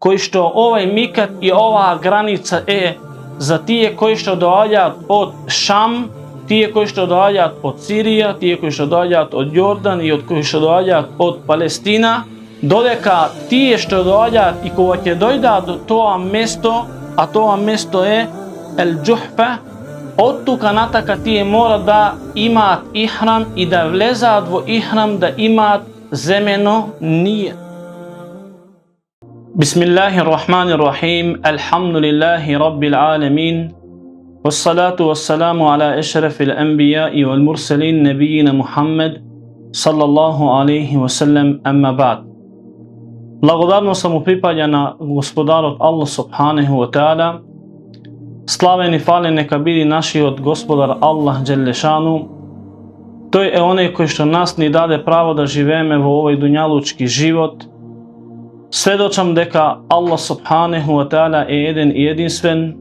koji što ovaj mikat i ova granica za tije koji što dođat od Šam, tije koji što dođat od Sirija, tije koji što dođat od Jordan i od koji što dođat od Palestina, dodeka tije što dođat i ko će dojda do toa mesto, a toa mesto je El Džuhfa, od tuka nataka tije mora da imat ihram i da vlezat vo ihram da imat zemeno nije. Bismillahirrahmanirrahim, alhamdulillahi rabbil alamin, wassalatu wassalamu ala ešrafil anbiya'i wal mursalin nabijina Muhammed sallallahu alaihi wasallam, amma ba'd. Blagodarno samo pripadja na gospodarot Allah subhanahu wa ta'ala. Slaven i falen neka bili naši od gospodar Allah Đelešanu. To je onaj koji što nas ni dade pravo da živeme u ovaj dunjalučki život. Svedočam deka Allah subhanahu wa ta'ala je jedan i jedinstven.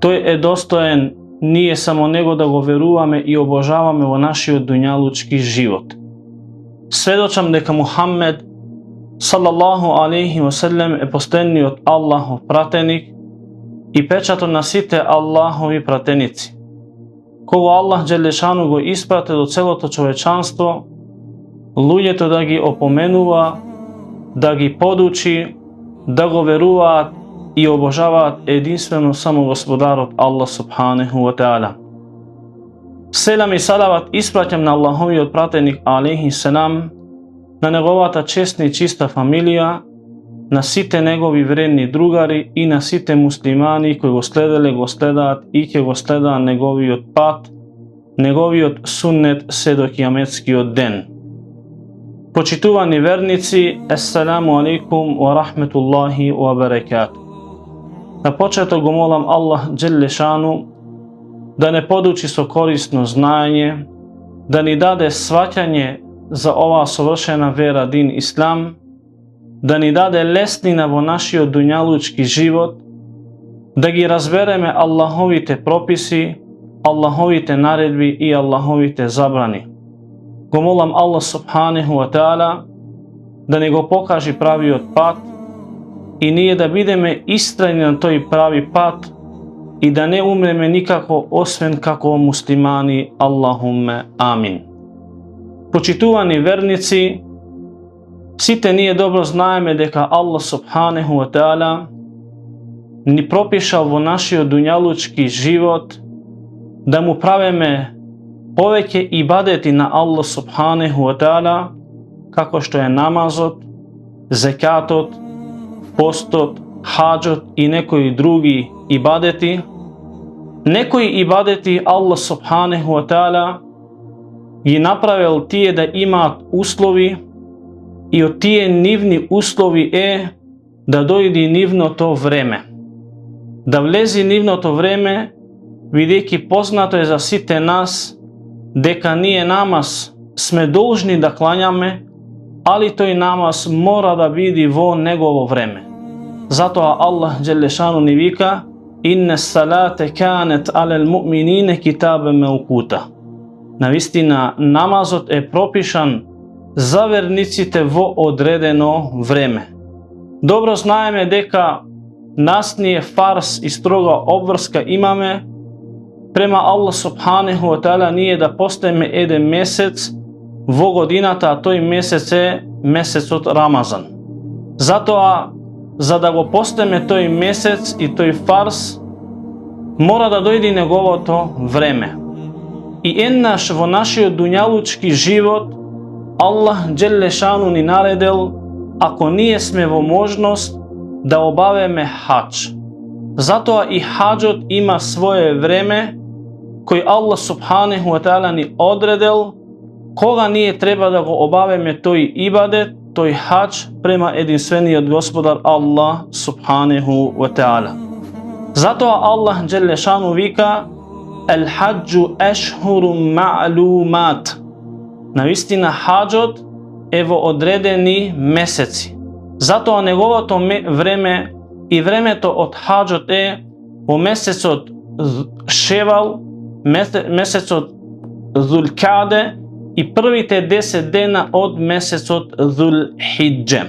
To je dostojen nije samo nego da go verujeme i obožavame u naši od dunjalučki život. Svedočam deka Muhammed sallallahu alaihi wa sallam je postenni od Allahov pratenik i pečato na site Allahovi pratenici. Kogo Allah Đelešanu go isprate do celoto čovečanstvo, ľudje da gi opomenuva, da gi poduči, da go veruvat i obožavat jedinstveno samo gospodarot Allah subhanahu wa ta'ala. Selam i salavat ispraćam na Allahovi od pratenik alaihi salam, na njegovata čestna i čista familija, na site njegovi vredni drugari i na site muslimani koji go sledele, go sledat i će go sleda njegovi od pat, njegovi od sunnet sve do kijametski od den. Počituvani vernici, assalamu alaikum wa rahmetullahi wa barakatuh. Na početak go molam Allah Đelešanu da ne poduči so korisno znanje, da ni dade shvatanje za ova savršena vera din Islam, da ni dade lesnina vo naši od dunjalučki život, da gi razbereme Allahovite propisi, Allahovite naredbi i Allahovite zabrani. Go molam Allah subhanahu wa ta'ala da ne go pokaži pravi od pat i nije da bideme istrajni na toj pravi pat i da ne umreme nikako osven kako muslimani. Allahumme amin. Počituvani vernici, site nije dobro znajeme deka Allah subhanahu wa ta'ala ni propišao vo naši dunjalučki život da mu praveme poveke ibadeti na Allah subhanahu wa ta'ala kako što je namazot, zekatot, postot, hađot i nekoji drugi ibadeti. Nekoji ibadeti Allah subhanahu wa ta'ala i napravil tije da imat uslovi i od tije nivni uslovi da dojdi nivno to vreme. Da vlezi nivno to vreme, vidjeki poznato je za site nas, deka nije namaz sme dužni da klanjame, ali toj namaz mora da vidi vo njegovo vreme. Zato Allah Đelešanu ni vika, inne salate kanet alel mu'minine kitabe meukuta. Navistina namazot je propišan za vernicite vo odredeno vreme. Dobro znajeme deka nas nije fars i stroga obvrska imame, prema Allah subhanahu wa ta'ala nije da postajeme jedan mesec vo godinata, a toj mesec je mesec od Ramazan. Zato za da go postajeme toj mesec i toj fars, mora da dojdi njegovo to vreme. I naš vo naši dunjalučki život Allah Đelešanu ni naredil, ako nije sme vo možnost da obaveme hađ. Zato i hađot ima svoje vreme koji Allah subhanahu wa ta'ala ni odredil, koga nije treba da go obaveme toj ibadet, toj hađ prema jedinstveni od gospodar Allah subhanahu wa ta'ala. Zato Allah Đelešanu vika, el hađu ešhuru ma'lumat. Navistina hađot evo odredeni meseci. Zato njegovo to vreme i vreme to od hađot u mesec od Ševal, mesec od Zulkade i prvite 10 dana od mesec od Zulhidže.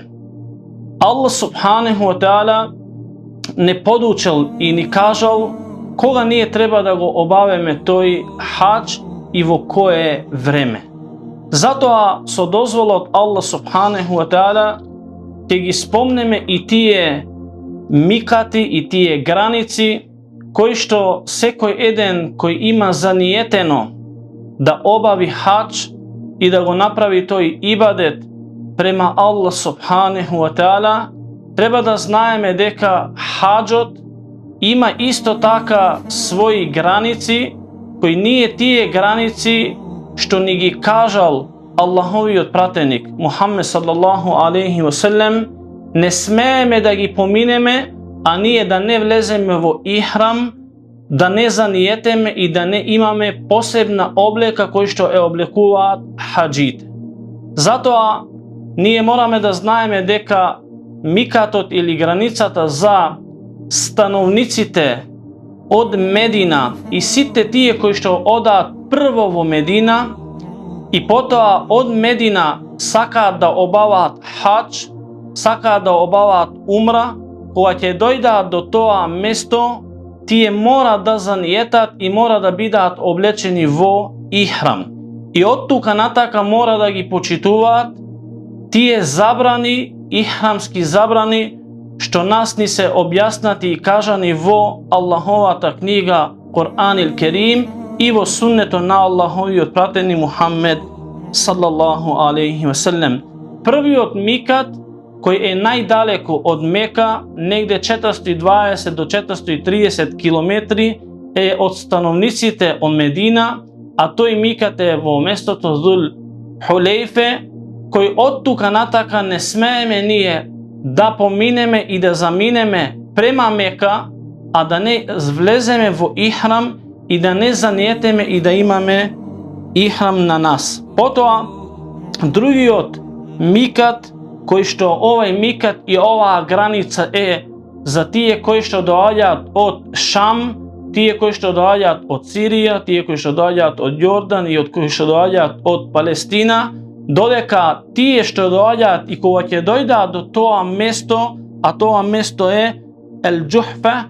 Allah subhanahu wa ta'ala ne podučil i ni kažal koga nije treba da go obaveme toj hač i vo koje vreme. Zato so dozvolot Allah subhanahu wa ta'ala te gi spomneme i tije mikati i tije granici koji što sekoj eden koji ima zanijeteno da obavi hač i da go napravi toj ibadet prema Allah subhanahu wa ta'ala, treba da znajeme deka hađot ima isto taka svoji granici koji nije tije granici što ni gi kažal Allahovi otpratenik Muhammed sallallahu alaihi wa sallam, ne smijeme da gi pomineme, a nije da ne vlezeme vo ihram, da ne zanijeteme i da ne imame posebna obleka koji što oblekuvat hađite. Zato nije morame da znajeme deka mikatot ili granicata za stanovnicite od Medina i site tije koji što odat prvo vo Medina i potom od Medina saka da obavat hač, saka da obavat umra, koja će dojda do toa mesto, tije mora da zanijetat i mora da bidat oblečeni vo ihram. I od tuka nataka mora da gi počituvat, tije zabrani, ihramski zabrani, što nas ni se objasnati i kažani vo Allahovata knjiga Kur'anil Kerim i vo sunneto na Allahovi otprateni Muhammed sallallahu alaihi wa sallam. Prvi od mikat koji je najdaleko od Meka, negde 420 do 430 km je od stanovnicite od Medina, a to je mikat je vo mestoto Zul Hulejfe, koji od tuka nataka ne smijeme nije da pomineme i da zamineme prema Meka, a da ne vlezeme vo ihram i da ne zanijeteme i da imame ihram na nas. Potom drugi od mikat koji što ovaj mikat i ova granica je za tije koji što dođat od Šam, tije koji što dođat od Sirija, tije koji što dođat od Jordan i od koji što dođat od Palestina, dodeka tije što dođat i koja će dojda do toa mesto, a toa mesto je El Džuhfa,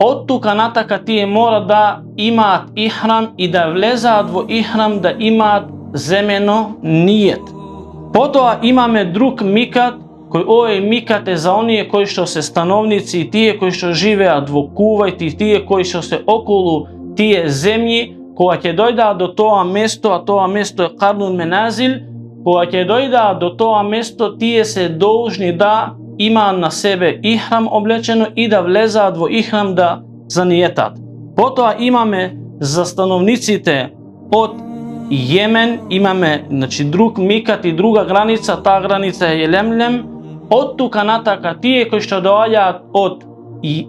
od tuka nataka tije mora da imat ihram i da vlezat vo ihram da imat zemeno nijet. Potom imame drug mikat, koji ovaj mikat je za onije koji što se stanovnici i tije koji što žive vo Kuvajt i tije koji što se okolo tije zemlji, koja će dojda do toa mesto, a toa mesto je Qarnul Menazil, koja će dojda do toa mesto, tije se dužni da ima na sebe ihram oblečeno i da vlezat vo ihram da zanijetat. Potom imame za stanovnicite od Jemen, imame znači drug mikat i druga granica, ta granica je Lemlem. Od tuka nataka tije koji što dođat od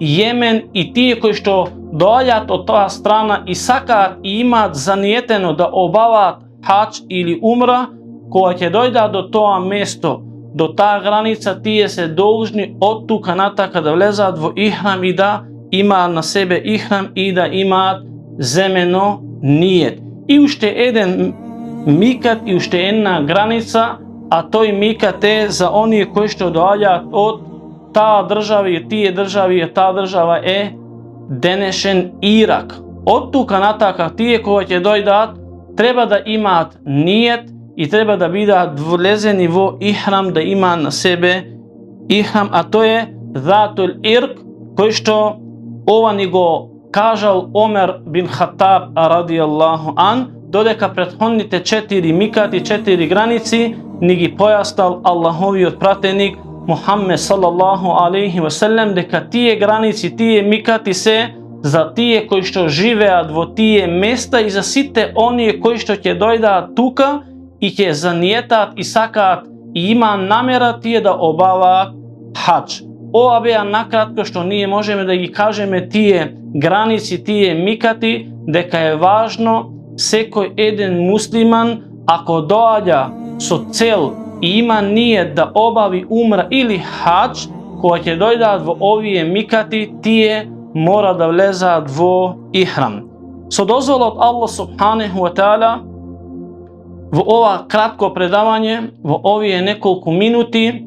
Jemen i tije koji što dođat od toa strana i sakat i imat zanijeteno da obavat hač ili umra, koja će dojda do toa mesto, do ta granica, tije se dužni od tuka nataka da vlezat vo ihram i da ima na sebe ihram i da ima zemeno nijet. I ušte jedan mikat i ušte jedna granica, a to je mikat je za oni koji što dođat od ta državi, tije državi, ta država je denešen Irak. Od tuka nataka tije koja će dojdat, treba da imat nijet i treba da bidat vlezeni vo ihram, da ima na sebe ihram, a to je Zatul Irk, koji što ovani go kažal Omer bin Khattab radijallahu an, dodeka prethodnite 4 mikati, 4 granici, ni gi pojastal Allahovi otpratenik Muhammed sallallahu alaihi wa sallam, deka tije granici, tije mikati se za tije koji što žive vo tije mesta i za site oni koji što će dojda tuka i će zanijetat i sakat i ima namjera tije da obava hač. Ova beja nakratko što nije možemo da gi kažeme tije granici, tije mikati, deka je važno sekoj jedan musliman ako dođa so cel i ima nijet da obavi umra ili hač, koja će dojdat vo ovije mikati, tije mora da vlezat vo ihram. So dozvolot Allah subhanahu wa ta'ala vo ova kratko predavanje, vo ovije nekoliko minuti,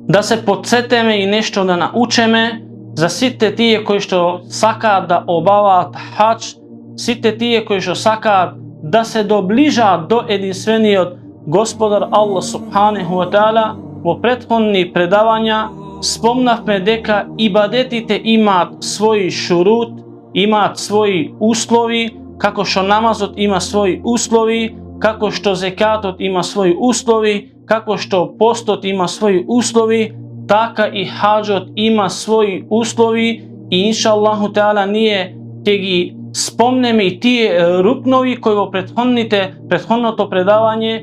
да се подсетиме и нешто да научиме за сите тие кои што сакаат да обаваат хаџ, сите тие кои што сакаат да се доближаат до единствениот Господар Аллах субханаху ва таала. Во претходни предавања спомнавме дека ибадетите имаат своји шурут, имаат своји услови, како што намазот има своји услови, како што зекатот има своји услови, како што постот има своји услови, така и хаџот има своји услови и иншаллаху таала ние ќе ги спомнеме и тие рукнови кои во претходното предавање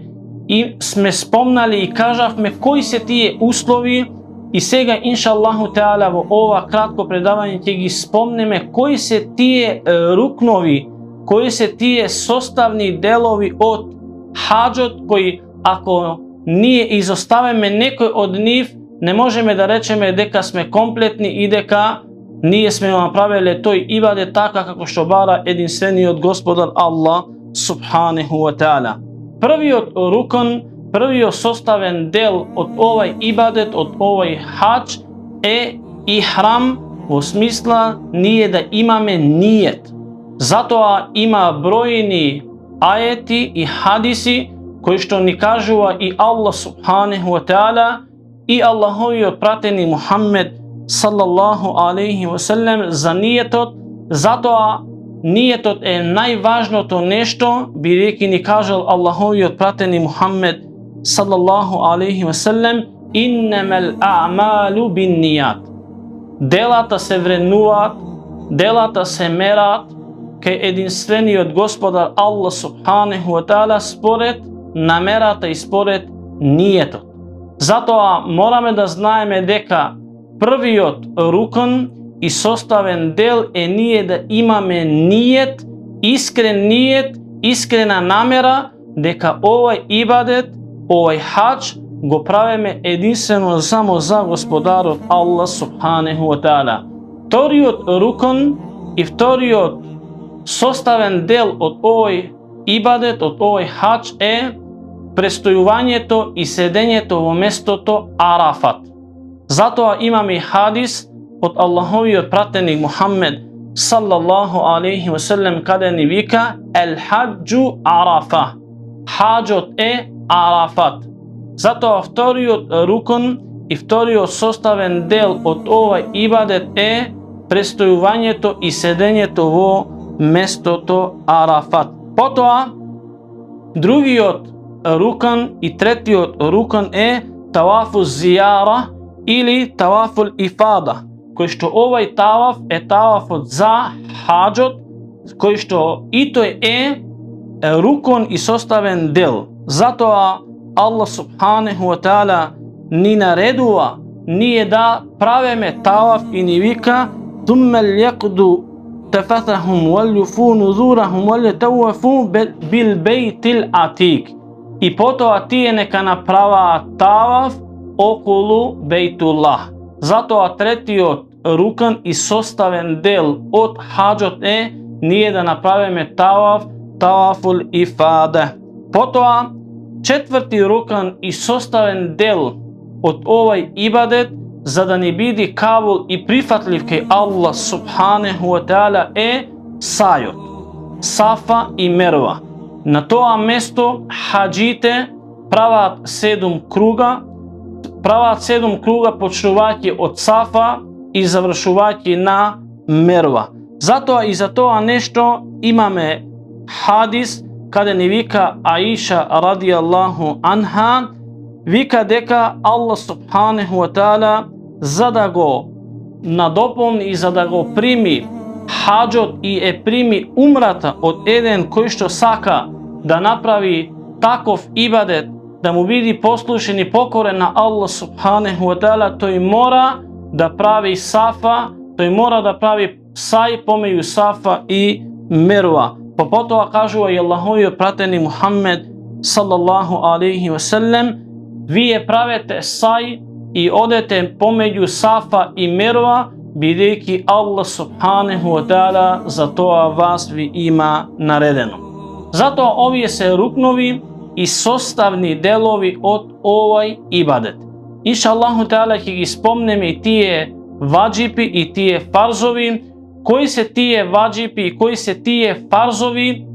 и сме спомнали и кажавме кои се тие услови и сега иншаллаху таала во ова кратко предавање ќе ги спомнеме кои се тие рукнови, кои се тие составни делови од хаџот кои ако ние изоставиме некој од нив не можеме да речеме дека сме комплетни и дека ние сме направиле тој ибадет така како што бара единствениот Господар Аллах субханаху ва таала. Првиот рукн, првиот составен дел од овај ибадет, од овај хаџ е ихрам, во смисла ние да имаме ниет. Затоа има бројни ајети и хадиси кои што ни кажува и Аллах субханаху ва таала и Аллаховиот пратени Мухаммед салаллаху алейхи ва селем за ниетот. Затоа ниетот е најважното нешто, бидејќи ни кажал Аллаховиот пратени Мухаммед салаллаху алейхи ва селем иннамал аъмалу биннијат. Делата се вреднуваат, делата се мераат кај единствениот Господар Аллах субханаху ва таала според намерата и според ниетот. Затоа мораме да знаеме дека првиот рукн и составен дел е ние да имаме ниет, искрена намера дека овај ибадет, овај хаџ го правиме единствено само за Господарот Аллах субханаху ва таала. Вториот рукн и вториот составен дел од овој ибадет, од овој хаџ е престојувањето и седењето во местото Арафат. Затоа имаме и хадис од Аллаховиот пратеник Мухаммед салаллаху алейхи ва селем каде ни вика ел хаџу Арафа. Хаџот е Арафат. Затоа вториот рукн и вториот составен дел од овај ибадет е престојувањето и седењето во местото Арафат. Потоа другиот рукн и третиот рукн е тавафу зијара или тавафул ифада, кој што овај таваф е тавафот за хаџот, кој што и тој е рукн и составен дел. Затоа Аллах субханаху ва таала ни наредува ние да правиме таваф и ни вика тумма лјақду тафатахум вал јуфу нузурахум вал јатавафу бил бейтил атик. И потоа тие нека направаат таваф околу Бейтуллах. Затоа третиот рукн и составен дел од хаџот е ние да направиме таваф, тавафул ифада. Потоа четврти рукн и составен дел од овај ибадет за да ни биде кабул и прифатлив кај Аллах субханаху ва таала е сајот, Сафа и Мерва. На тоа место хаџите прават 7 круга, почнувајќи од Сафа и завршувајќи на Мерва. Затоа и за тоа нешто имаме хадис каде ни вика Аиша радијаллаху анха, вика дека Аллах субханаху ва таала за да го надополни и за да го прими хаџот и е прими умрата од еден кој што сака да направи таков ибадет, да му биде послушен и покорен на Аллах субханаху ва таала, тој мора да прави Сафа, тој мора да прави сај помеѓу Сафа и Мерва. Потоа кажува и Аллаховиот пратени Мухаммед салаллаху алейхи ва селем, вие правете сај и одете помеѓу Сафа и Мерва, бидејќи Аллах субханаху ва таала за тоа вас ви има наредено. Затоа овие се рукнови и составни делови од овај ибадет. Inša Allahu Teala ќе ги спомнеме и тие ваджипи и тие фарзови, кои се тие ваджипи и кои се тие фарзови,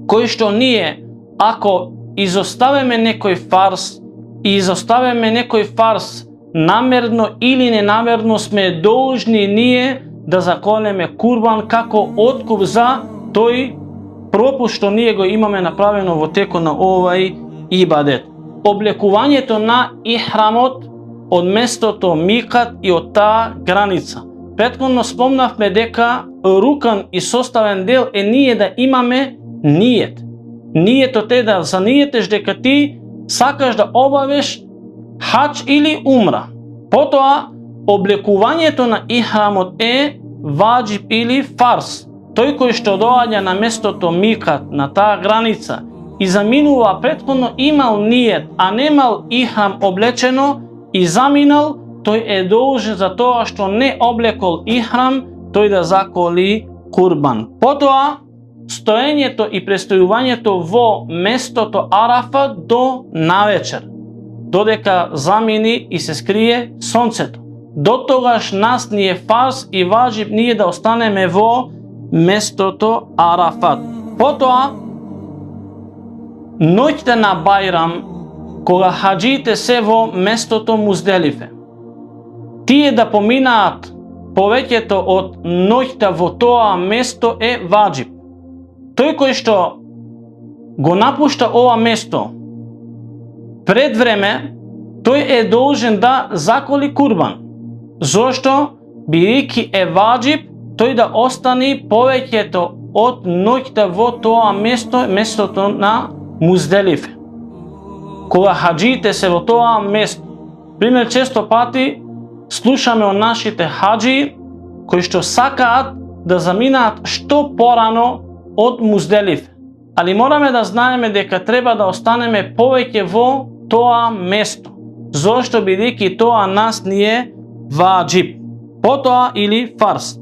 кои што ние, ако изоставиме некој фарз и изоставиме некој фарз намерно или ненамерно, сме должни ние да заколеме курбан како откуп за тој пропуст што ние го имаме направено во текот на овај ибадет. Облекувањето на ихрамот од местото микат и од таа граница. Претходно спомнавме дека рукан и составен дел е ние да имаме ниет. Ниетот е да заниетеш дека ти сакаш да обавиш хадж или умра. Потоа, облекувањето на ихрамот е ваджиб или фарз. Тој кој што доаѓа на местото микат, на таа граница, и заминува претходно имал ниет, а немал ихрам облечено и заминал, тој е должен за тоа што не облекол ихрам, тој да заколи курбан. Потоа, стоењето и престојувањето во местото Арафа до навечер, додека замини и се скрие сонцето. До тогаш нас ни е фарз и важиб ние да останеме во местото Арафат. Потоа, ноќта на Бајрам, кога хаджиите се во местото Музделифе, тие да поминаат повеќето од ноќта во тоа место е ваджиб. Тој кој што го напушта ова место пред време, тој е должен да заколи курбан. Зошто? Бидејќи е ваджиб тој да остане повеќето од ноќта во тоа место, местото на Музделифе. Кога хаджиите се во тоа место, пример, често пати слушаме од нашите хаджи кои што сакаат да заминаат што порано од Музделифе. Али мораме да знаеме дека треба да останеме повеќе во тоа место. Зошто? Бидејќи тоа нас ни е ваджиб. Потоа или фарз.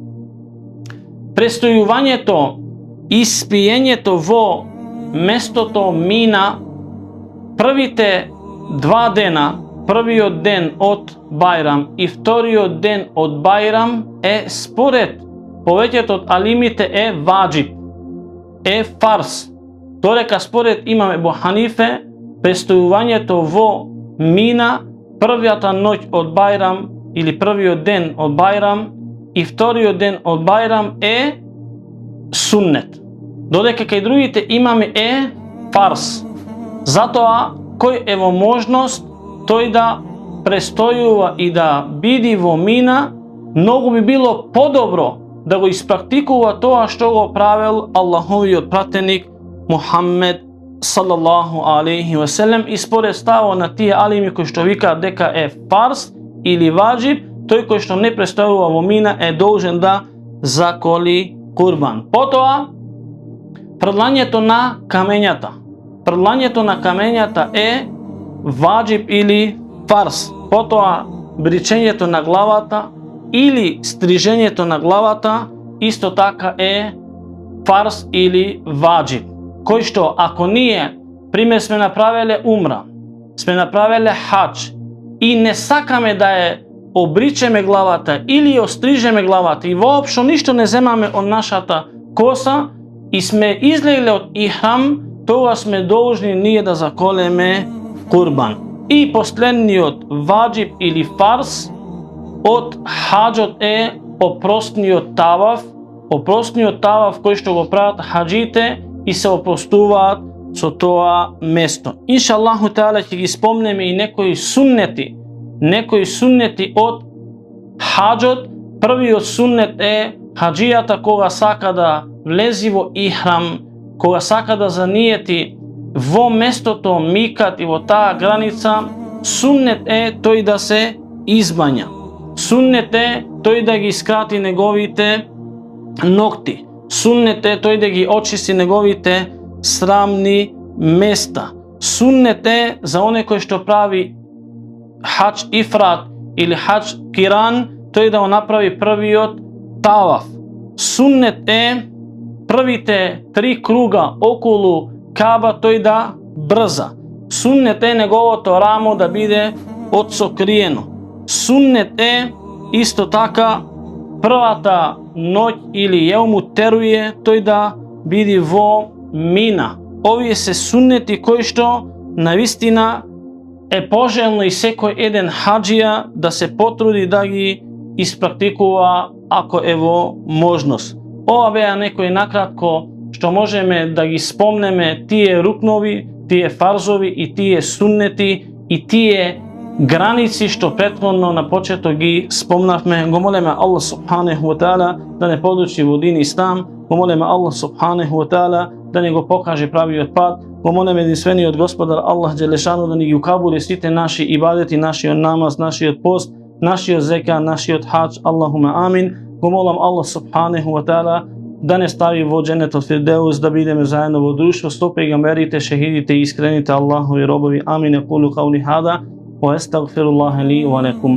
Престојувањето и спиењето во местото Мина првите 2 дена, првиот ден од Бајрам и вториот ден од Бајрам е според повеќето од алимите е ваджиб, е фарз. Додека според имам Ебу Ханифе, престојувањето во Мина првијата ноќ од Бајрам или првиот ден од Бајрам и вториот ден од Бајрам е суннет. Додека кај другите имаме е фарз. Затоа, кој е во можност, тој да престојува и да биди во Мина, многу би било подобро да го испрактикува тоа што го правил Аллаховиот пратеник Мухаммед салаллаху алейхи ва селем, и според ставот на тие алими кои што викаат дека е фарз или ваджиб, тој кој што не престојува во Мина е должен да заколи курбан. Потоа, прдлањето на камењата. Прдлањето на камењата е ваджиб или фарз. Потоа, бричењето на главата или стрижењето на главата исто така е фарз или ваджиб. Кој што ако ние, пример, сме направиле умра, сме направиле хадж и не сакаме да ја обричеме главата или ја острижеме главата и воопшто ништо не земаме од нашата коса и сме излегле од ихрам, тоа сме должни ние да заколеме курбан. И последниот ваджиб или фарз од хаджот е опростниот таваф. Опростниот таваф кој што го прават хаджите и се опростуваат со тоа место. Инша Аллаху Теала ќе ги спомнеме и некои суннети од хаджот. Првиот суннет е хаджијата кога сака да влези во ихрам, кога сака да заниети во местото микат и во таа граница, суннет е тој да се избања. Суннет е тој да ги скрати неговите ногти. Суннет е тој да ги очисти неговите срамни места. Суннет е за оне кој што прави хадж ифрат или хадж киран, тој да го направи првиот таваф. Суннет е првите 3 круга околу Каба тој да брза. Суннет е неговото рамо да биде отсокриено. Суннет е исто така првата ноќ или јауму терује тој да биде во Мина. Овие се суннети кои што навистина е пожелно и секој еден хаджија да се потруди да ги испрактикува ако е во можност. Ова беа некои накратко што можеме да ги спомнеме тие рукнови, тие фарзови и тие суннети и тие граници што претходно на почеток ги спомнавме. Го молиме Аллах субханаху ва таала да не подлучи во дин ислам. Го молиме Аллах субханаху ва таала да не го покаже правиот пат. Го молиме единствениот Господар Аллах Джелешану да ни ги укабули сите наши ибадети, нашиот намаз, нашиот пост, нашиот зека, нашиот хадж. Аллахуме амин. Го молам Аллах субханаху ва таала да не стави во дженетот фирдеус, да бидеме заедно во друштво со пегамберите, шехидите и искрените Аллахови робови. Амин. Екулу каули хада ва естагфируллаха ли ва лекум.